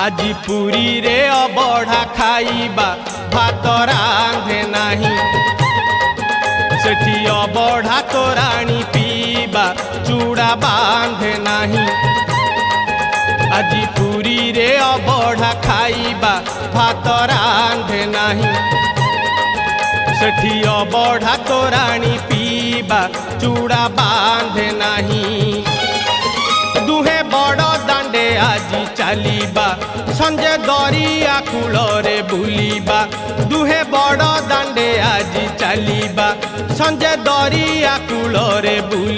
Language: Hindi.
आजी पुरी रे अबढ़ा खाइबा भात रांधे नाही सेठी अबढ़ा तोराणी पीबा चूड़ा बांधे नाही आजी पुरी रे अबढ़ा खाइबा भात रांधे नाही सेठी अबढ़ा तोराणी पीबा चूड़ा बांधे नाही दुहे बड़ दांडे आजी चलीबा संजे दरिया कूलरे बुलीबा दुहे बड़ दांडे आजी चलीबा संजे दरिया कूलरे बुली।